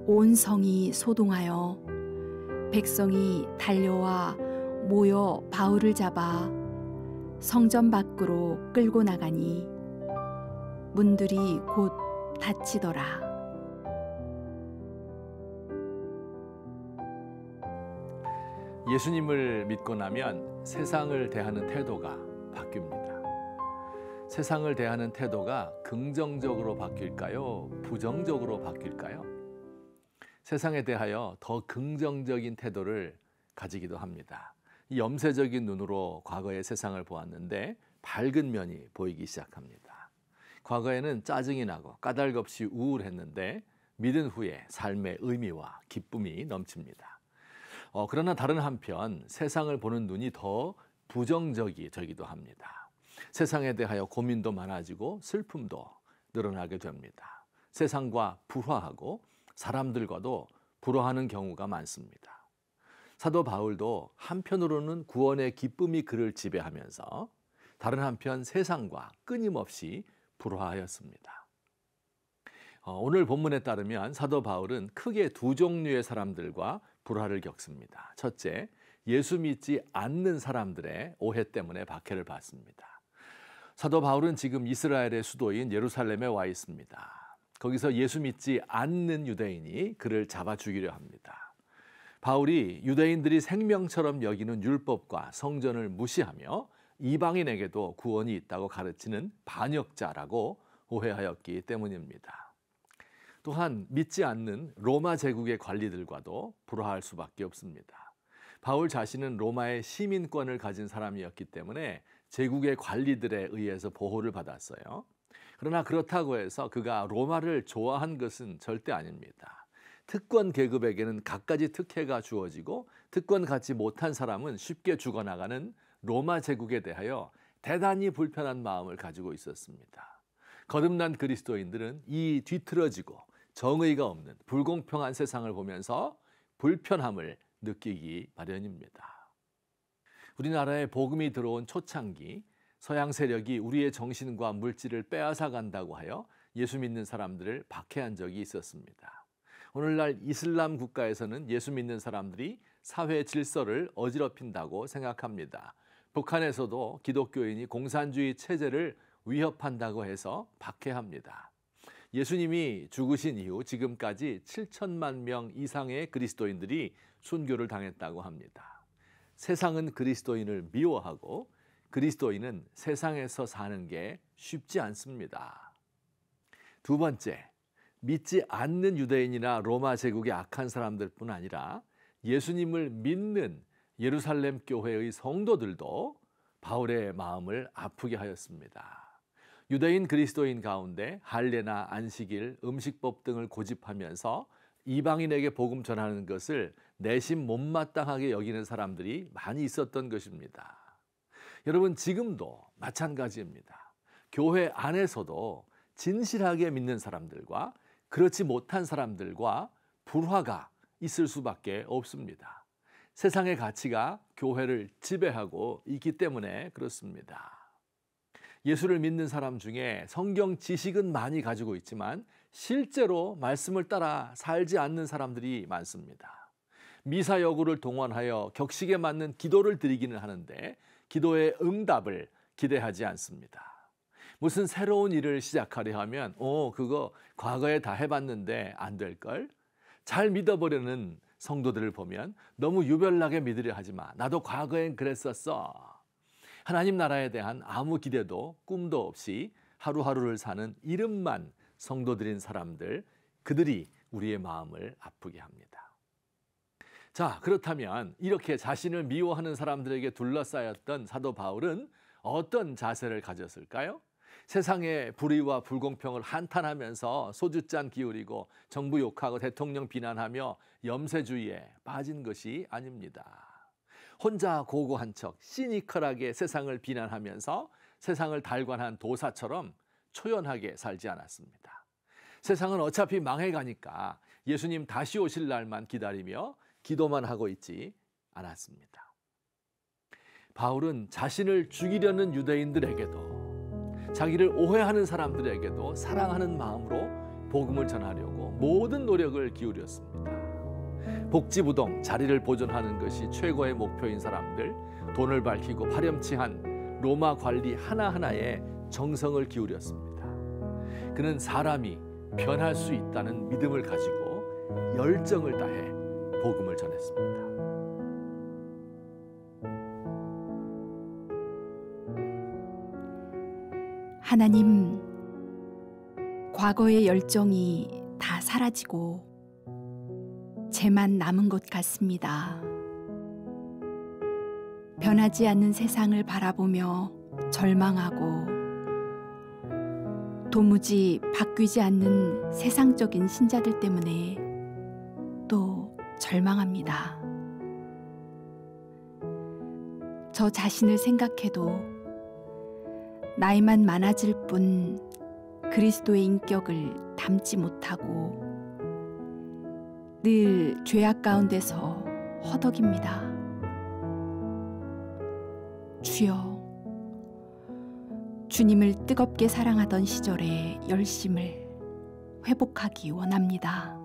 온 성이 소동하여 백성이 달려와 모여 바울을 잡아 성전 밖으로 끌고 나가니 문들이 곧 닫히더라. 예수님을 믿고 나면 세상을 대하는 태도가 바뀝니다. 세상을 대하는 태도가 긍정적으로 바뀔까요? 부정적으로 바뀔까요? 세상에 대하여 더 긍정적인 태도를 가지기도 합니다. 이 염세적인 눈으로 과거의 세상을 보았는데 밝은 면이 보이기 시작합니다. 과거에는 짜증이 나고 까닭없이 우울했는데 믿은 후에 삶의 의미와 기쁨이 넘칩니다. 그러나 다른 한편 세상을 보는 눈이 더 부정적이기도 합니다. 세상에 대하여 고민도 많아지고 슬픔도 늘어나게 됩니다. 세상과 불화하고 사람들과도 불화하는 경우가 많습니다. 사도 바울도 한편으로는 구원의 기쁨이 그를 지배하면서 다른 한편 세상과 끊임없이 불화하였습니다. 오늘 본문에 따르면 사도 바울은 크게 두 종류의 사람들과 불화를 겪습니다. 첫째, 예수 믿지 않는 사람들의 오해 때문에 박해를 받습니다. 사도 바울은 지금 이스라엘의 수도인 예루살렘에 와 있습니다. 거기서 예수 믿지 않는 유대인이 그를 잡아 죽이려 합니다. 바울이 유대인들이 생명처럼 여기는 율법과 성전을 무시하며 이방인에게도 구원이 있다고 가르치는 반역자라고 오해하였기 때문입니다. 또한 믿지 않는 로마 제국의 관리들과도 불화할 수밖에 없습니다. 바울 자신은 로마의 시민권을 가진 사람이었기 때문에 제국의 관리들에 의해서 보호를 받았어요. 그러나 그렇다고 해서 그가 로마를 좋아한 것은 절대 아닙니다. 특권 계급에게는 갖가지 특혜가 주어지고 특권 갖지 못한 사람은 쉽게 죽어나가는 로마 제국에 대하여 대단히 불편한 마음을 가지고 있었습니다. 거듭난 그리스도인들은 이 뒤틀어지고 정의가 없는 불공평한 세상을 보면서 불편함을 느끼기 마련입니다. 우리나라에 복음이 들어온 초창기 서양 세력이 우리의 정신과 물질을 빼앗아 간다고 하여 예수 믿는 사람들을 박해한 적이 있었습니다. 오늘날 이슬람 국가에서는 예수 믿는 사람들이 사회 질서를 어지럽힌다고 생각합니다. 북한에서도 기독교인이 공산주의 체제를 위협한다고 해서 박해합니다. 예수님이 죽으신 이후 지금까지 7천만 명 이상의 그리스도인들이 순교를 당했다고 합니다. 세상은 그리스도인을 미워하고 그리스도인은 세상에서 사는 게 쉽지 않습니다. 두 번째, 믿지 않는 유대인이나 로마 제국의 악한 사람들뿐 아니라 예수님을 믿는 예루살렘 교회의 성도들도 바울의 마음을 아프게 하였습니다. 유대인 그리스도인 가운데 할례나 안식일, 음식법 등을 고집하면서 이방인에게 복음 전하는 것을 내심 못마땅하게 여기는 사람들이 많이 있었던 것입니다. 여러분, 지금도 마찬가지입니다. 교회 안에서도 진실하게 믿는 사람들과 그렇지 못한 사람들과 불화가 있을 수밖에 없습니다. 세상의 가치가 교회를 지배하고 있기 때문에 그렇습니다. 예수를 믿는 사람 중에 성경 지식은 많이 가지고 있지만 실제로 말씀을 따라 살지 않는 사람들이 많습니다. 미사 여구를 동원하여 격식에 맞는 기도를 드리기는 하는데 기도의 응답을 기대하지 않습니다. 무슨 새로운 일을 시작하려 하면 그거 과거에 다 해봤는데 안 될걸? 잘 믿어보려는 성도들을 보면 너무 유별나게 믿으려 하지 마. 나도 과거엔 그랬었어. 하나님 나라에 대한 아무 기대도 꿈도 없이 하루하루를 사는 이름만 성도들인 사람들, 그들이 우리의 마음을 아프게 합니다. 자, 그렇다면 이렇게 자신을 미워하는 사람들에게 둘러싸였던 사도 바울은 어떤 자세를 가졌을까요? 세상의 불의와 불공평을 한탄하면서 소주잔 기울이고 정부 욕하고 대통령 비난하며 염세주의에 빠진 것이 아닙니다. 혼자 고고한 척 시니컬하게 세상을 비난하면서 세상을 달관한 도사처럼 초연하게 살지 않았습니다. 세상은 어차피 망해가니까 예수님 다시 오실 날만 기다리며 기도만 하고 있지 않았습니다. 바울은 자신을 죽이려는 유대인들에게도 자기를 오해하는 사람들에게도 사랑하는 마음으로 복음을 전하려고 모든 노력을 기울였습니다. 복지부동 자리를 보존하는 것이 최고의 목표인 사람들, 돈을 밝히고 파렴치한 로마 관리 하나하나에 정성을 기울였습니다. 그는 사람이 변할 수 있다는 믿음을 가지고 열정을 다해 복음을 전했습니다. 하나님, 과거의 열정이 다 사라지고 쟤만 남은 것 같습니다. 변하지 않는 세상을 바라보며 절망하고 도무지 바뀌지 않는 세상적인 신자들 때문에 또 절망합니다. 저 자신을 생각해도 나이만 많아질 뿐 그리스도의 인격을 담지 못하고 늘 죄악 가운데서 허덕입니다. 주여, 주님을 뜨겁게 사랑하던 시절의 열심을 회복하기 원합니다.